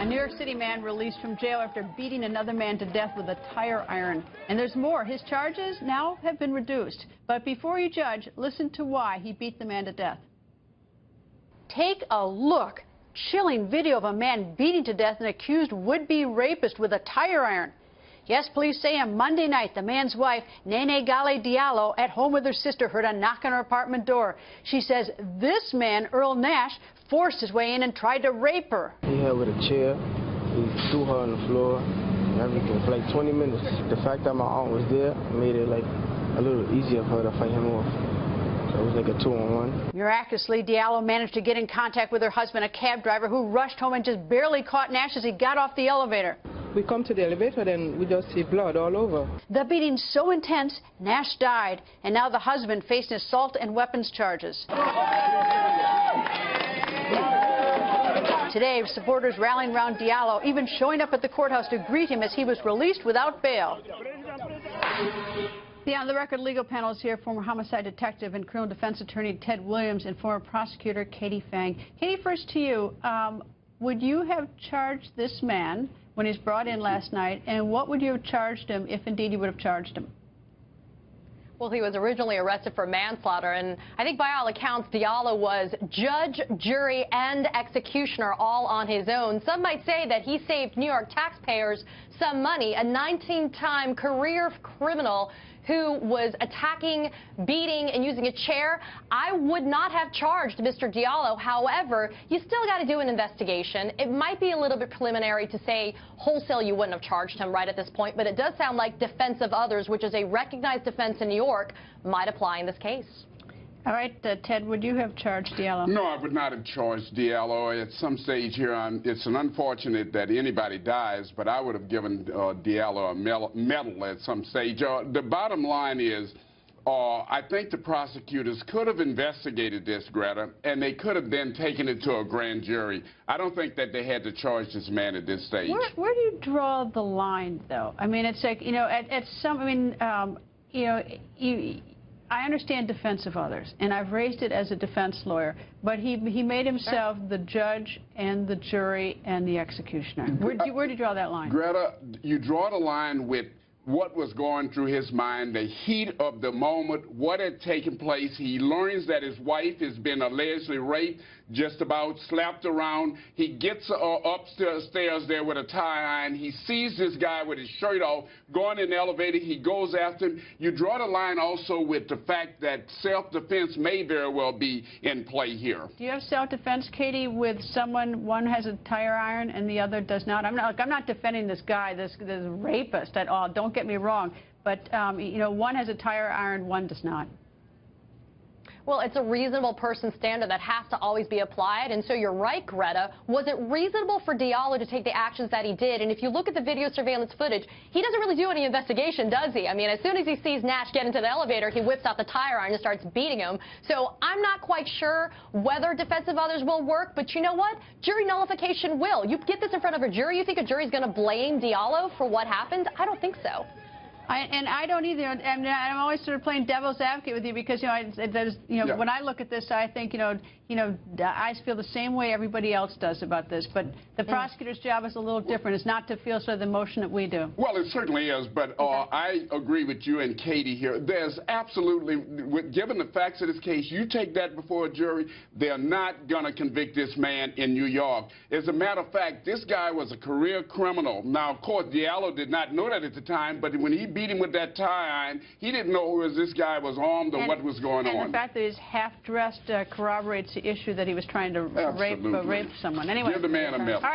A New York City man released from jail after beating another man to death with a tire iron. And there's more. His charges now have been reduced. But before you judge, listen to why he beat the man to death. Take a look. Chilling video of a man beating to death an accused would-be rapist with a tire iron. Yes, police say on Monday night, the man's wife, Nene Gale Diallo, at home with her sister, heard a knock on her apartment door. She says this man, Earl Nash, forced his way in and tried to rape her. He had with a chair. He threw her on the floor and everything for like 20 minutes. The fact that my aunt was there made it like a little easier for her to fight him off. So it was like a 2-on-1. Miraculously, Diallo managed to get in contact with her husband, a cab driver, who rushed home and just barely caught Nash as he got off the elevator. We come to the elevator, then we just see blood all over. The beating so intense, Nash died, and now the husband faced assault and weapons charges. Today, supporters rallying around Diallo, even showing up at the courthouse to greet him as he was released without bail. The On the Record legal panel is here. Former homicide detective and criminal defense attorney Ted Williams and former prosecutor Katie Fang. Katie, first to you. Would you have charged this man when he's brought in last night, and what would you have charged him if indeed you would have charged him? Well, he was originally arrested for manslaughter, and I think by all accounts, Diallo was judge, jury, and executioner all on his own. Some might say that he saved New York taxpayers some money. A 19-time career criminal who was attacking, beating, and using a chair. I would not have charged Mr. Diallo. However, you still got to do an investigation. It might be a little bit preliminary to say wholesale you wouldn't have charged him right at this point, but it does sound like defense of others, which is a recognized defense in New York, might apply in this case. All right, Ted, would you have charged Diallo? No, I would not have charged Diallo. At some stage here, it's unfortunate that anybody dies, but I would have given Diallo a medal at some stage. The bottom line is, I think the prosecutors could have investigated this, Greta, and they could have then taken it to a grand jury. I don't think that they had to charge this man at this stage. Where do you draw the line, though? I mean, it's like, you know, at some, I mean, you know, I understand defense of others, and I've raised it as a defense lawyer, but he made himself the judge and the jury and the executioner. Where do you draw that line? Greta, you draw the line with what was going through his mind, the heat of the moment, what had taken place. He learns that his wife has been allegedly raped, just about slapped around. He gets upstairs there with a tie iron. He sees this guy with his shirt off going in the elevator. He goes after him. You draw the line also with the fact that self-defense may very well be in play here. Do you have self-defense, Katie, with someone, one has a tire iron and the other does not? I'm not defending this guy, this rapist at all. Don't get me wrong, but you know, one has a tire iron, one does not. Well, it's a reasonable person standard that has to always be applied. And so you're right, Greta. Was it reasonable for Diallo to take the actions that he did? And if you look at the video surveillance footage, he doesn't really do any investigation, does he? I mean, as soon as he sees Nash get into the elevator, he whips out the tire iron and starts beating him. So I'm not quite sure whether defense of others will work. But you know what? Jury nullification will. You get this in front of a jury, you think a jury's going to blame Diallo for what happened? I don't think so. And I don't either. And I'm always sort of playing devil's advocate with you because, you know, when I look at this, I think, I feel the same way everybody else does about this. But the prosecutor's job is a little different. It's not to feel sort of the emotion that we do. Well, it certainly is. But I agree with you and Katie here. There's absolutely, given the facts of this case, you take that before a jury, they're not going to convict this man in New York. As a matter of fact, this guy was a career criminal. Now, of course, Diallo did not know that at the time, but when he beat him with that tie iron, he didn't know this guy was armed or what was going on. And the fact that he's half-dressed corroborates the issue that he was trying to rape someone. Anyway, give the man a medal.